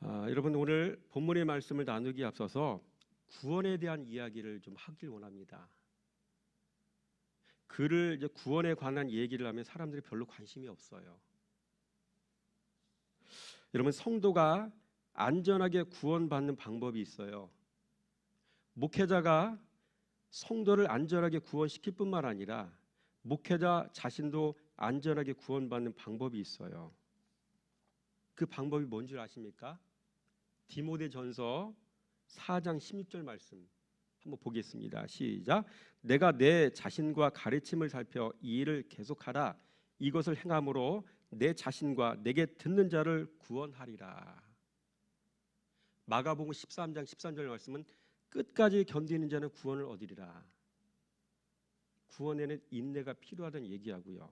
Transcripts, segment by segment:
여러분 오늘 본문의 말씀을 나누기 앞서서 구원에 대한 이야기를 좀 하길 원합니다. 그를 이제 구원에 관한 얘기를 하면 사람들이 별로 관심이 없어요. 여러분 성도가 안전하게 구원받는 방법이 있어요. 목회자가 성도를 안전하게 구원시킬 뿐만 아니라 목회자 자신도 안전하게 구원받는 방법이 있어요. 그 방법이 뭔 줄 아십니까? 디모데전서 4장 16절 말씀 한번 보겠습니다. 시작. 내가 내 자신과 가르침을 살펴 이 일을 계속하라. 이것을 행함으로 내 자신과 내게 듣는 자를 구원하리라. 마가복음 13장 13절 말씀은 끝까지 견디는 자는 구원을 얻으리라. 구원에는 인내가 필요하다는 얘기하고요.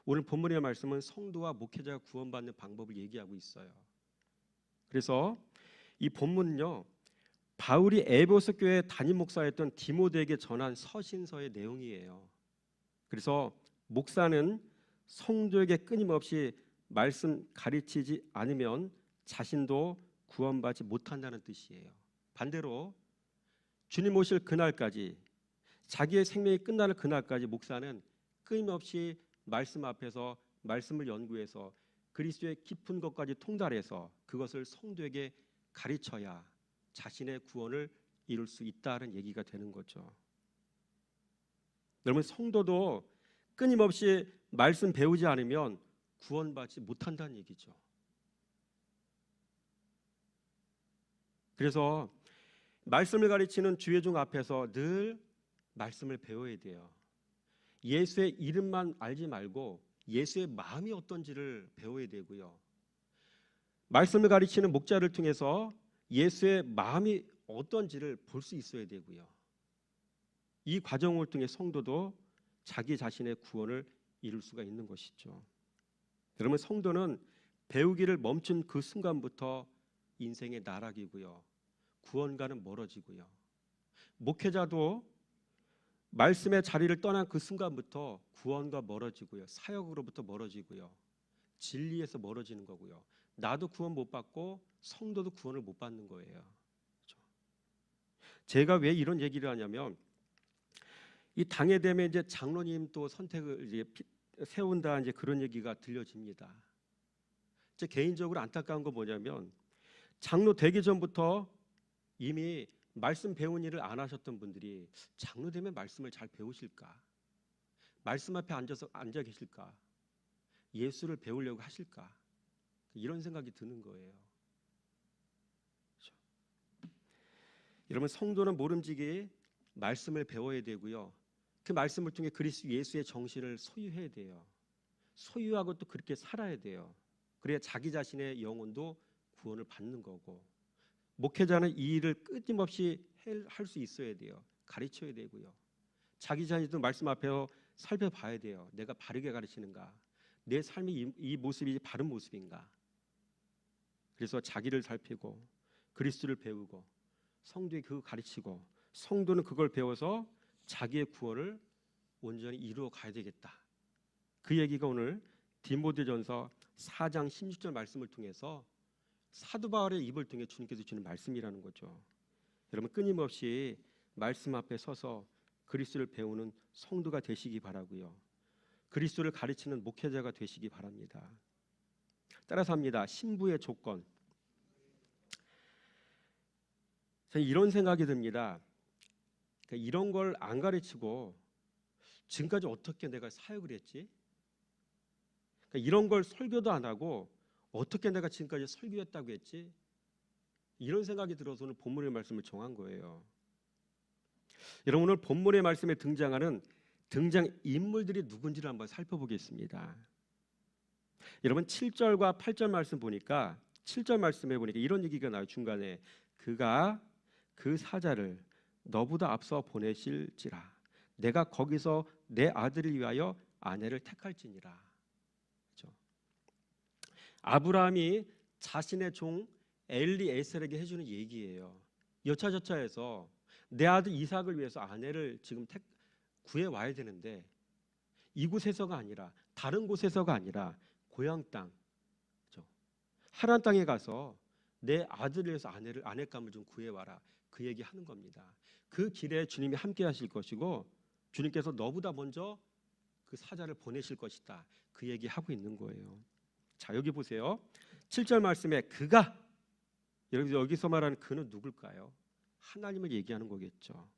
오늘 본문의 말씀은 성도와 목회자가 구원받는 방법을 얘기하고 있어요. 그래서 이 본문은요, 바울이 에베소 교회 담임 목사였던 디모데에게 전한 서신서의 내용이에요. 그래서 목사는 성도에게 끊임없이 말씀 가르치지 않으면 자신도 구원받지 못한다는 뜻이에요. 반대로 주님 오실 그날까지, 자기의 생명이 끝나는 그날까지 목사는 끊임없이 말씀 앞에서 말씀을 연구해서 그리스도의 깊은 것까지 통달해서 그것을 성도에게 가르쳐야 자신의 구원을 이룰 수 있다는 얘기가 되는 거죠. 여러분 성도도 끊임없이 말씀 배우지 않으면 구원받지 못한다는 얘기죠. 그래서 말씀을 가르치는 주회종 앞에서 늘 말씀을 배워야 돼요. 예수의 이름만 알지 말고 예수의 마음이 어떤지를 배워야 되고요. 말씀을 가르치는 목자를 통해서 예수의 마음이 어떤지를 볼 수 있어야 되고요. 이 과정을 통해 성도도 자기 자신의 구원을 이룰 수가 있는 것이죠. 여러분 성도는 배우기를 멈춘 그 순간부터 인생의 나락이고요. 구원과는 멀어지고요. 목회자도 말씀의 자리를 떠난 그 순간부터 구원과 멀어지고요. 사역으로부터 멀어지고요. 진리에서 멀어지는 거고요. 나도 구원 못 받고 성도도 구원을 못 받는 거예요. 그렇죠? 제가 왜 이런 얘기를 하냐면 이 당에 되면 이제 장로님 또 선택을 이제 세운다 이제 그런 얘기가 들려집니다. 제 개인적으로 안타까운 건 뭐냐면 장로 되기 전부터 이미 말씀 배운 일을 안 하셨던 분들이 장로 되면 말씀을 잘 배우실까? 말씀 앞에 앉아 계실까? 예수를 배우려고 하실까? 이런 생각이 드는 거예요. 그렇죠? 여러분 성도는 모름지기 말씀을 배워야 되고요. 그 말씀을 통해 그리스도 예수의 정신을 소유해야 돼요. 소유하고 또 그렇게 살아야 돼요. 그래야 자기 자신의 영혼도 구원을 받는 거고, 목회자는 이 일을 끊임없이 할 수 있어야 돼요. 가르쳐야 되고요. 자기 자신도 말씀 앞에서 살펴봐야 돼요. 내가 바르게 가르치는가? 내 삶이 이 모습이 바른 모습인가? 그래서 자기를 살피고 그리스도를 배우고 성도에게 그걸 가르치고 성도는 그걸 배워서 자기의 구원을 온전히 이루어 가야 되겠다. 그 얘기가 오늘 디모데전서 4장 16절 말씀을 통해서 사도 바울의 입을 통해 주님께서 주는 말씀이라는 거죠. 여러분 끊임없이 말씀 앞에 서서 그리스도를 배우는 성도가 되시기 바라고요. 그리스도를 가르치는 목회자가 되시기 바랍니다. 따라서 합니다. 신부의 조건. 저는 이런 생각이 듭니다. 그러니까 이런 걸 안 가르치고 지금까지 어떻게 내가 사역을 했지? 그러니까 이런 걸 설교도 안 하고 어떻게 내가 지금까지 설교했다고 했지? 이런 생각이 들어서 오늘 본문의 말씀을 정한 거예요. 여러분 오늘 본문의 말씀에 등장하는 등장 인물들이 누군지를 한번 살펴보겠습니다. 여러분 7절과 8절 말씀 보니까 7절 말씀에 보니까 이런 얘기가 나와요. 중간에 그가 그 사자를 너보다 앞서 보내실지라 내가 거기서 내 아들을 위하여 아내를 택할지니라. 그렇죠? 아브라함이 자신의 종 엘리에셀에게 해주는 얘기예요. 여차저차해서 내 아들 이삭을 위해서 아내를 지금 구해 와야 되는데 이곳에서가 아니라 다른 곳에서가 아니라 고향 땅, 그렇죠? 하란 땅에 가서 내 아들을 위해서 아내감을 좀 구해와라. 그 얘기하는 겁니다. 그 길에 주님이 함께 하실 것이고 주님께서 너보다 먼저 그 사자를 보내실 것이다. 그 얘기하고 있는 거예요. 자, 여기 보세요. 7절 말씀에 그가, 여기서 말하는 그는 누굴까요? 하나님을 얘기하는 거겠죠.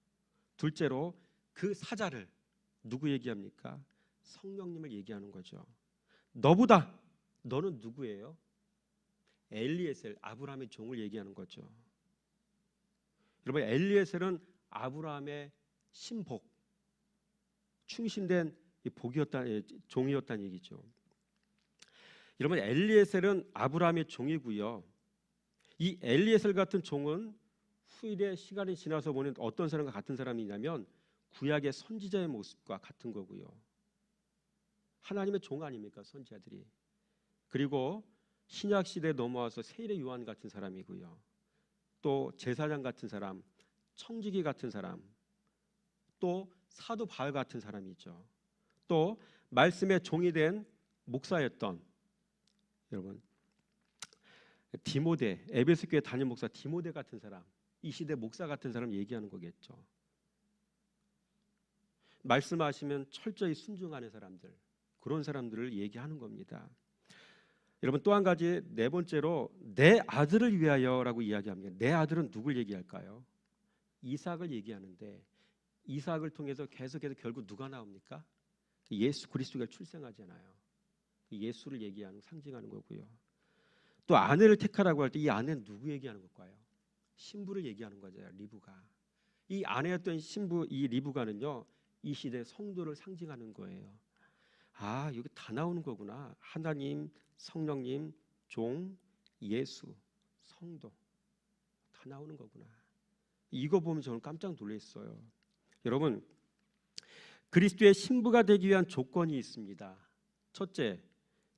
둘째로 그 사자를 누구 얘기합니까? 성령님을 얘기하는 거죠. 너보다, 너는 누구예요? 엘리에셀, 아브라함의 종을 얘기하는 거죠. 여러분, 엘리에셀은 아브라함의 신복, 충신된 종이었다는 얘기죠. 여러분, 엘리에셀은 아브라함의 종이고요. 이 엘리에셀 같은 종은 후일에 시간이 지나서 보는 어떤 사람과 같은 사람이냐면 구약의 선지자의 모습과 같은 거고요. 하나님의 종 아닙니까, 선지자들이. 그리고 신약 시대에 넘어와서 세례 요한 같은 사람이고요. 또 제사장 같은 사람, 청지기 같은 사람, 또 사도 바울 같은 사람이죠. 또 말씀의 종이 된 목사였던 여러분 디모데, 에베소 교회 담임 목사 디모데 같은 사람, 이 시대 목사 같은 사람 얘기하는 거겠죠. 말씀하시면 철저히 순종하는 사람들, 그런 사람들을 얘기하는 겁니다. 여러분, 또 한 가지, 네 번째로 내 아들을 위하여라고 이야기합니다. 내 아들은 누굴 얘기할까요? 이삭을 얘기하는데 이삭을 통해서 계속해서 결국 누가 나옵니까? 예수 그리스도가 출생하잖아요. 예수를 얘기하는, 상징하는 거고요. 또 아내를 택하라고 할 때 이 아내는 누구 얘기하는 걸까요? 신부를 얘기하는 거죠. 리브가. 이 아내였던 신부, 이 리브가는요, 이 시대 성도를 상징하는 거예요. 아, 여기 다 나오는 거구나. 하나님, 성령님, 종, 예수, 성도 다 나오는 거구나. 이거 보면 저는 깜짝 놀랐어요. 여러분, 그리스도의 신부가 되기 위한 조건이 있습니다. 첫째,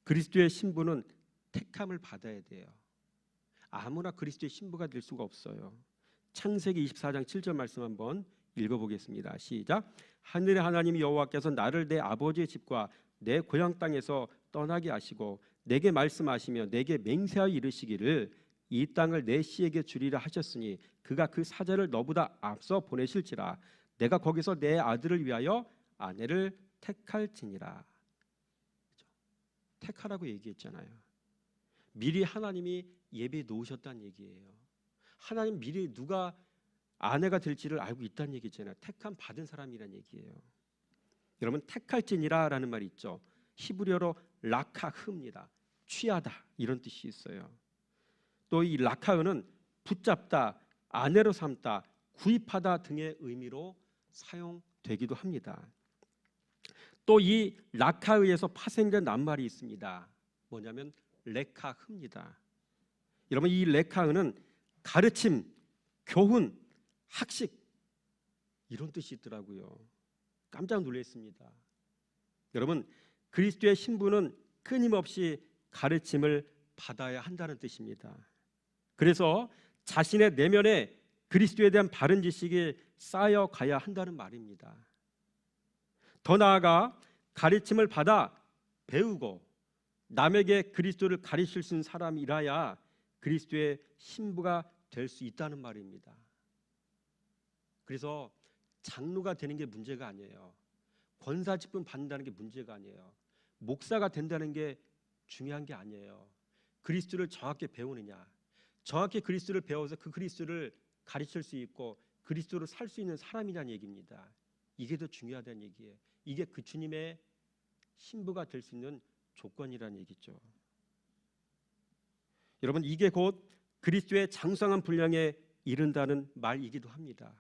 그리스도의 신부는 택함을 받아야 돼요. 아무나 그리스도의 신부가 될 수가 없어요. 창세기 24장 7절 말씀 한번 읽어보겠습니다. 시작. 하늘의 하나님 여호와께서 나를 내 아버지의 집과 내 고향 땅에서 떠나게 하시고 내게 말씀하시며 내게 맹세하여 이르시기를 이 땅을 내 씨에게 주리라 하셨으니 그가 그 사자를 너보다 앞서 보내실지라 내가 거기서 내 아들을 위하여 아내를 택할지니라. 택하라고 얘기했잖아요. 미리 하나님이 예비해 놓으셨다는 얘기예요. 하나님 미리 누가 아내가 될지를 알고 있다는 얘기잖아요. 택함 받은 사람이란 얘기예요. 여러분, 택할지니라라는 말이 있죠. 히브리어로 라카흐입니다. 취하다, 이런 뜻이 있어요. 또 이 라카흐는 붙잡다, 아내로 삼다, 구입하다 등의 의미로 사용되기도 합니다. 또 이 라카흐에서 파생된 낱말이 있습니다. 뭐냐면 레카흐입니다. 여러분, 이 레카흐는 가르침, 교훈, 학식, 이런 뜻이 있더라고요. 깜짝 놀랐습니다. 여러분, 그리스도의 신부는 끊임없이 가르침을 받아야 한다는 뜻입니다. 그래서 자신의 내면에 그리스도에 대한 바른 지식이 쌓여가야 한다는 말입니다. 더 나아가 가르침을 받아 배우고 남에게 그리스도를 가르칠 수 있는 사람이라야 그리스도의 신부가 될 수 있다는 말입니다. 그래서 장로가 되는 게 문제가 아니에요. 권사 직분 받는다는 게 문제가 아니에요. 목사가 된다는 게 중요한 게 아니에요. 그리스도를 정확히 배우느냐, 정확히 그리스도를 배워서 그 그리스도를 가르칠 수 있고 그리스도로 살 수 있는 사람이라는 얘기입니다. 이게 더 중요하다는 얘기예요. 이게 그 주님의 신부가 될 수 있는 조건이라는 얘기죠. 여러분, 이게 곧 그리스도의 장성한 분량에 이른다는 말이기도 합니다.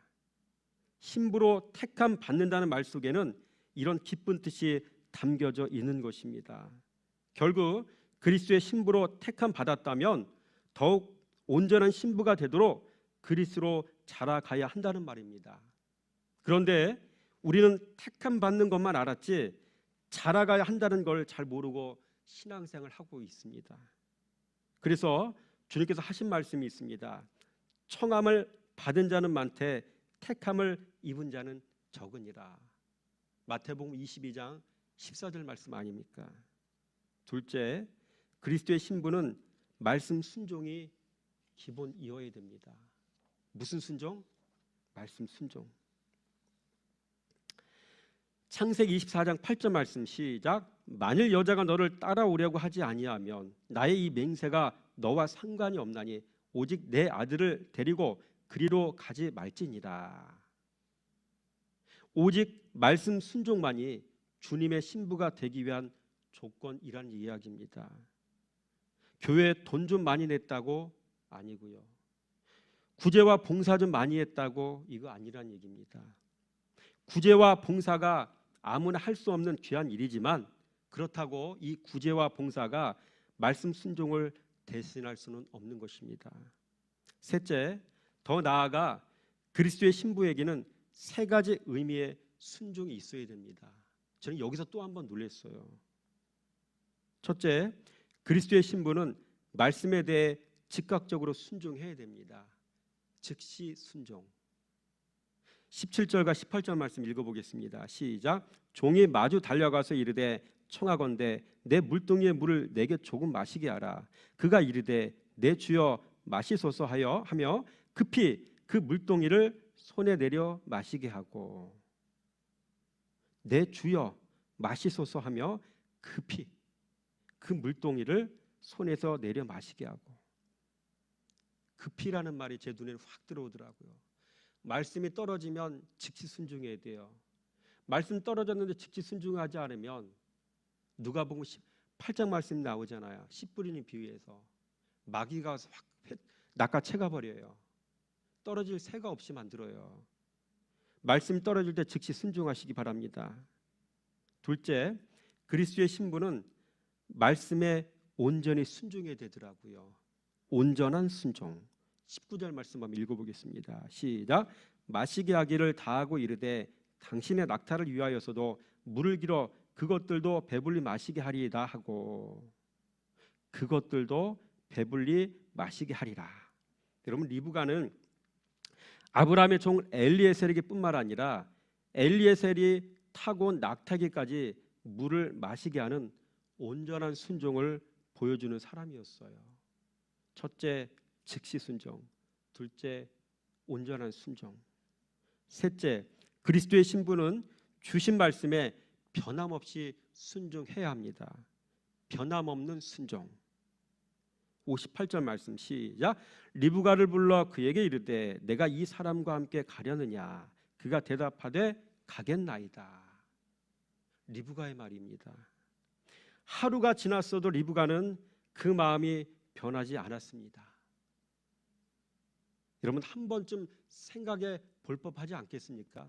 신부로 택함 받는다는 말 속에는 이런 기쁜 뜻이 담겨져 있는 것입니다. 결국 그리스도의 신부로 택함 받았다면 더욱 온전한 신부가 되도록 그리스도로 자라가야 한다는 말입니다. 그런데 우리는 택함 받는 것만 알았지 자라가야 한다는 걸 잘 모르고 신앙생활을 하고 있습니다. 그래서 주님께서 하신 말씀이 있습니다. 청함을 받은 자는 많되 택함을 입은 자는 적으니라. 마태복음 22장 14절 말씀 아닙니까? 둘째, 그리스도의 신부는 말씀 순종이 기본이어야 됩니다. 무슨 순종? 말씀 순종. 창세기 24장 8절 말씀 시작. 만일 여자가 너를 따라오려고 하지 아니하면 나의 이 맹세가 너와 상관이 없나니 오직 내 아들을 데리고 그리로 가지 말지니라. 오직 말씀 순종만이 주님의 신부가 되기 위한 조건이란 이야기입니다. 교회에 돈 좀 많이 냈다고 아니고요. 구제와 봉사 좀 많이 했다고 이거 아니란 얘기입니다. 구제와 봉사가 아무나 할 수 없는 귀한 일이지만 그렇다고 이 구제와 봉사가 말씀 순종을 대신할 수는 없는 것입니다. 셋째, 더 나아가 그리스도의 신부에게는 세 가지 의미의 순종이 있어야 됩니다. 저는 여기서 또 한 번 놀랐어요. 첫째, 그리스도의 신부는 말씀에 대해 즉각적으로 순종해야 됩니다. 즉시 순종. 17절과 18절 말씀 읽어보겠습니다. 시작. 종이 마주 달려가서 이르되 청하건대 내 물동이의 물을 내게 조금 마시게 하라. 그가 이르되 내 주여 마시소서 하며 급히 그 물동이를 손에 내려 마시게 하고, 내 주여 마시소서 하며 급히 그 물동이를 손에서 내려 마시게 하고. 급히라는 말이 제 눈에 확 들어오더라고요. 말씀이 떨어지면 즉시 순종해야 돼요. 말씀 떨어졌는데 즉시 순종하지 않으면 누가복음 8장 말씀 나오잖아요. 씨 뿌리는 비유에서 마귀가 와서 확 낚아채가 버려요. 떨어질 새가 없이 만들어요. 말씀 떨어질 때 즉시 순종하시기 바랍니다. 둘째, 그리스도의 신부는 말씀에 온전히 순종해야 되더라고요. 온전한 순종. 19절 말씀 한번 읽어보겠습니다. 시작. 마시게 하기를 다하고 이르되 당신의 낙타를 위하여서도 물을 길어 그것들도 배불리 마시게 하리이다 하고, 그것들도 배불리 마시게 하리라. 여러분, 리브가는 아브라함의 종 엘리에셀에게 뿐만 아니라 엘리에셀이 타고 온 낙타기까지 물을 마시게 하는 온전한 순종을 보여주는 사람이었어요. 첫째, 즉시 순종. 둘째, 온전한 순종. 셋째, 그리스도의 신부는 주신 말씀에 변함없이 순종해야 합니다. 변함없는 순종. 58절 말씀 시작. 리브가를 불러 그에게 이르되 내가 이 사람과 함께 가려느냐. 그가 대답하되 가겠나이다. 리브가의 말입니다. 하루가 지났어도 리브가는 그 마음이 변하지 않았습니다. 여러분, 한 번쯤 생각해 볼 법하지 않겠습니까?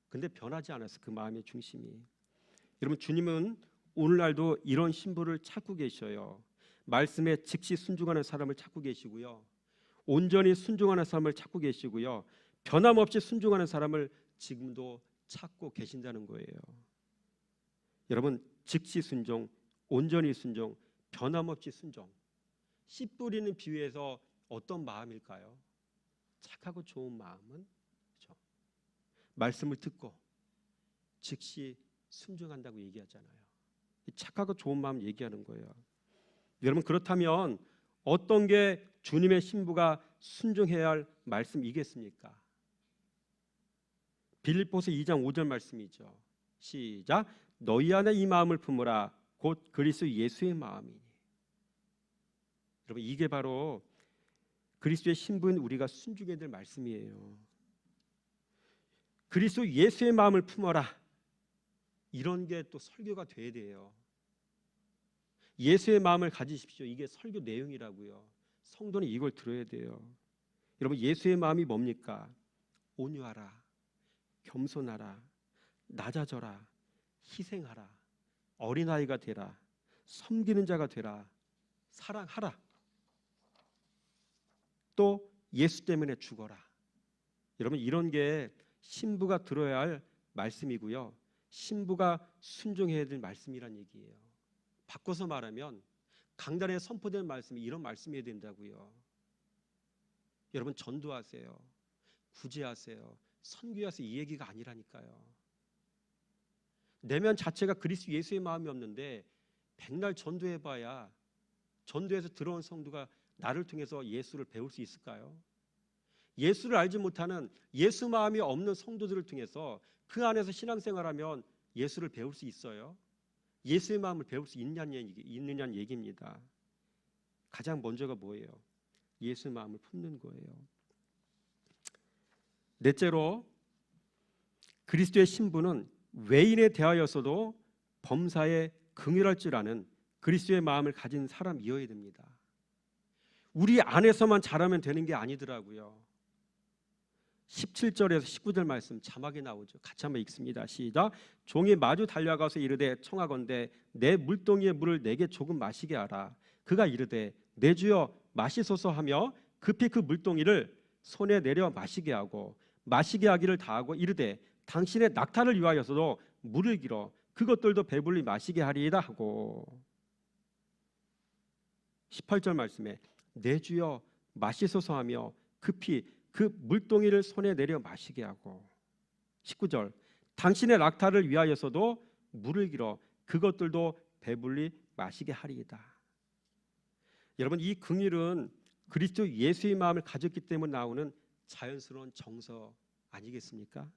근데 변하지 않았어, 그 마음의 중심이. 여러분, 주님은 오늘날도 이런 신부를 찾고 계셔요. 말씀에 즉시 순종하는 사람을 찾고 계시고요, 온전히 순종하는 사람을 찾고 계시고요, 변함없이 순종하는 사람을 지금도 찾고 계신다는 거예요. 여러분, 즉시 순종, 온전히 순종, 변함없이 순종. 씨 뿌리는 비유에서 어떤 마음일까요? 착하고 좋은 마음은, 그렇죠? 말씀을 듣고 즉시 순종한다고 얘기하잖아요. 착하고 좋은 마음 얘기하는 거예요. 여러분, 그렇다면 어떤 게 주님의 신부가 순종해야 할 말씀이겠습니까? 빌립보서 2장 5절 말씀이죠. 시작. 너희 안에 이 마음을 품으라. 곧 그리스도 예수의 마음이니. 여러분, 이게 바로 그리스도의 신부인 우리가 순종해야 될 말씀이에요. 그리스도 예수의 마음을 품어라. 이런 게 또 설교가 돼야 돼요. 예수의 마음을 가지십시오. 이게 설교 내용이라고요. 성도는 이걸 들어야 돼요. 여러분, 예수의 마음이 뭡니까? 온유하라, 겸손하라, 낮아져라, 희생하라, 어린아이가 되라, 섬기는 자가 되라, 사랑하라, 또 예수 때문에 죽어라. 여러분, 이런 게 신부가 들어야 할 말씀이고요, 신부가 순종해야 될 말씀이란 얘기예요. 바꿔서 말하면 강단에 선포된 말씀이 이런 말씀이어야 된다고요. 여러분, 전도하세요, 구제하세요, 선교하세요, 이 얘기가 아니라니까요. 내면 자체가 그리스도 예수의 마음이 없는데 백날 전도해봐야 전도해서 들어온 성도가 나를 통해서 예수를 배울 수 있을까요? 예수를 알지 못하는 예수 마음이 없는 성도들을 통해서 그 안에서 신앙생활하면 예수를 배울 수 있어요? 예수의 마음을 배울 수 있느냐는 얘기입니다. 가장 먼저가 뭐예요? 예수의 마음을 품는 거예요. 넷째로 그리스도의 신부는 외인에 대하여서도 범사에 긍휼할 줄 아는 그리스도의 마음을 가진 사람이어야 됩니다. 우리 안에서만 잘하면 되는 게 아니더라고요. 17절에서 19절 말씀 자막에 나오죠. 같이 한번 읽습니다. 시작. 종이 마주 달려가서 이르되 청하건대 내 물동이의 물을 내게 조금 마시게 하라. 그가 이르되 내 주여 마시소서 하며 급히 그 물동이를 손에 내려 마시게 하고 마시게 하기를 다하고 이르되 당신의 낙타를 위하여서도 물을 길어 그것들도 배불리 마시게 하리이다 하고 18절 말씀에 내 주여 마시소서 하며 급히 그 물동이를 손에 내려 마시게 하고 19절 당신의 낙타를 위하여서도 물을 길어 그것들도 배불리 마시게 하리이다. 여러분, 이 긍휼은 그리스도 예수의 마음을 가졌기 때문에 나오는 자연스러운 정서 아니겠습니까?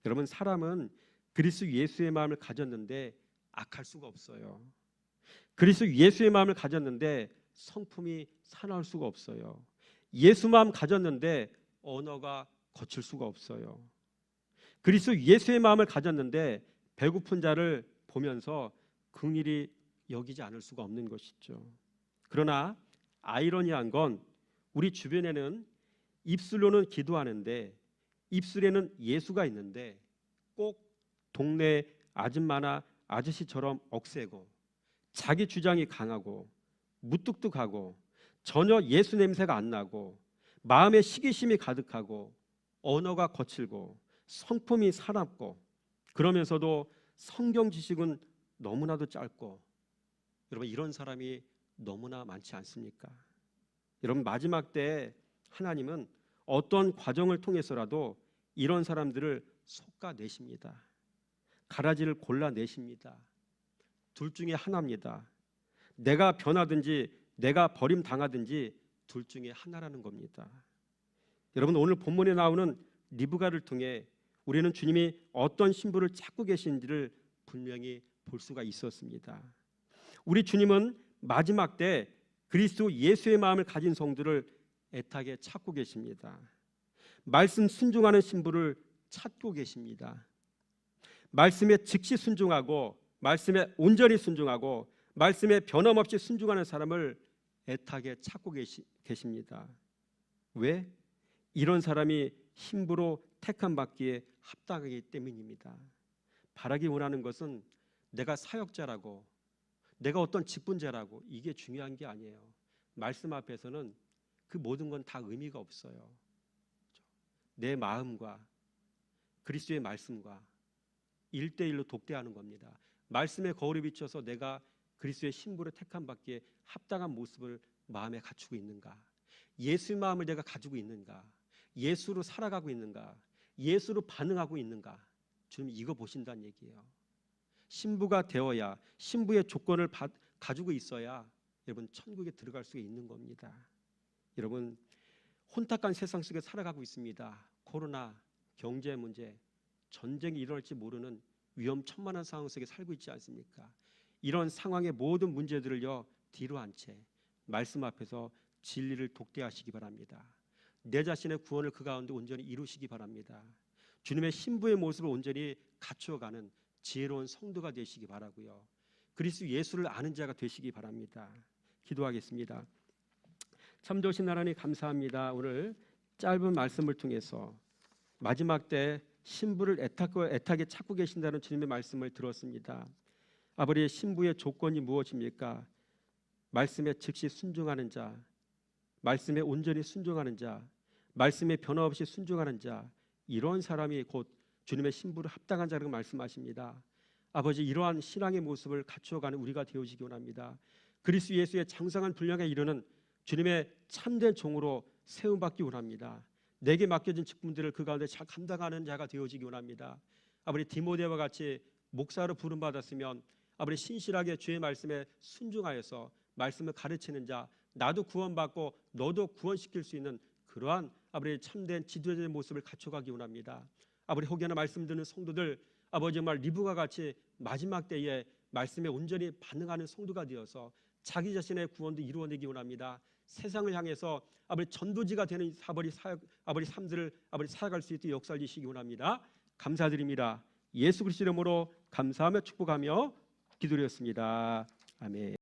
여러분, 사람은 그리스도 예수의 마음을 가졌는데 악할 수가 없어요. 그리스도 예수의 마음을 가졌는데 성품이 사나울 수가 없어요. 예수 마음 가졌는데 언어가 거칠 수가 없어요. 그리스도 예수의 마음을 가졌는데 배고픈 자를 보면서 긍휼히 여기지 않을 수가 없는 것이죠. 그러나 아이러니한 건 우리 주변에는 입술로는 기도하는데 입술에는 예수가 있는데 꼭 동네 아줌마나 아저씨처럼 억세고 자기 주장이 강하고 무뚝뚝하고 전혀 예수 냄새가 안 나고 마음에 시기심이 가득하고 언어가 거칠고 성품이 사납고 그러면서도 성경 지식은 너무나도 짧고 여러분 이런 사람이 너무나 많지 않습니까? 여러분 마지막 때 하나님은 어떤 과정을 통해서라도 이런 사람들을 솎아내십니다. 가라지를 골라내십니다. 둘 중에 하나입니다. 내가 변하든지 내가 버림당하든지 둘 중에 하나라는 겁니다. 여러분 오늘 본문에 나오는 리브가를 통해 우리는 주님이 어떤 신부를 찾고 계신지를 분명히 볼 수가 있었습니다. 우리 주님은 마지막 때 그리스도 예수의 마음을 가진 성도를 애타게 찾고 계십니다. 말씀 순종하는 신부를 찾고 계십니다. 말씀에 즉시 순종하고 말씀에 온전히 순종하고 말씀에 변함없이 순종하는 사람을 애타게 찾고 계십니다. 왜? 이런 사람이 신부로 택함 받기에 합당하기 때문입니다. 바라기 원하는 것은 내가 사역자라고 내가 어떤 직분자라고 이게 중요한 게 아니에요. 말씀 앞에서는 그 모든 건 다 의미가 없어요. 내 마음과 그리스도의 말씀과 1대1로 독대하는 겁니다. 말씀의 거울에 비춰서 내가 그리스도의 신부를 택함 받기에 합당한 모습을 마음에 갖추고 있는가? 예수의 마음을 내가 가지고 있는가? 예수로 살아가고 있는가? 예수로 반응하고 있는가? 주님 이거 보신다는 얘기예요. 신부가 되어야 신부의 조건을 가지고 있어야 여러분 천국에 들어갈 수 있는 겁니다. 여러분 혼탁한 세상 속에 살아가고 있습니다. 코로나, 경제 문제, 전쟁이 일어날지 모르는 위험천만한 상황 속에 살고 있지 않습니까? 이런 상황의 모든 문제들을요 뒤로 한 채 말씀 앞에서 진리를 독대하시기 바랍니다. 내 자신의 구원을 그 가운데 온전히 이루시기 바랍니다. 주님의 신부의 모습을 온전히 갖추어가는 지혜로운 성도가 되시기 바라고요. 그리스도 예수를 아는 자가 되시기 바랍니다. 기도하겠습니다. 참 좋으신 하나님 감사합니다. 오늘 짧은 말씀을 통해서 마지막 때 신부를 애타게 찾고 계신다는 주님의 말씀을 들었습니다. 아버지 신부의 조건이 무엇입니까? 말씀에 즉시 순종하는 자, 말씀에 온전히 순종하는 자, 말씀에 변화 없이 순종하는 자, 이런 사람이 곧 주님의 신부를 합당한 자라고 말씀하십니다. 아버지 이러한 신앙의 모습을 갖추어가는 우리가 되어지기 원합니다. 그리스도 예수의 장성한 분량에 이르는 주님의 참된 종으로 세움받기 원합니다. 내게 맡겨진 직분들을 그 가운데 잘 감당하는 자가 되어지기 원합니다. 아버지 디모데와 같이 목사로 부름받았으면 아버지 신실하게 주의 말씀에 순종하여서 말씀을 가르치는 자, 나도 구원받고 너도 구원시킬 수 있는 그러한 아버지 참된 지도자의 모습을 갖춰가기 원합니다. 아버지 혹여나 말씀 듣는 성도들, 아버지 정말 리브가 같이 마지막 때에 말씀에 온전히 반응하는 성도가 되어서 자기 자신의 구원도 이루어내기 원합니다. 세상을 향해서 아버지 전도지가 되는 아버지 삶들을 아버지 살아갈 수 있도록 역사를 주시기 원합니다. 감사드립니다. 예수 그리스도 이름으로 감사하며 축복하며 기도드렸습니다. 아멘.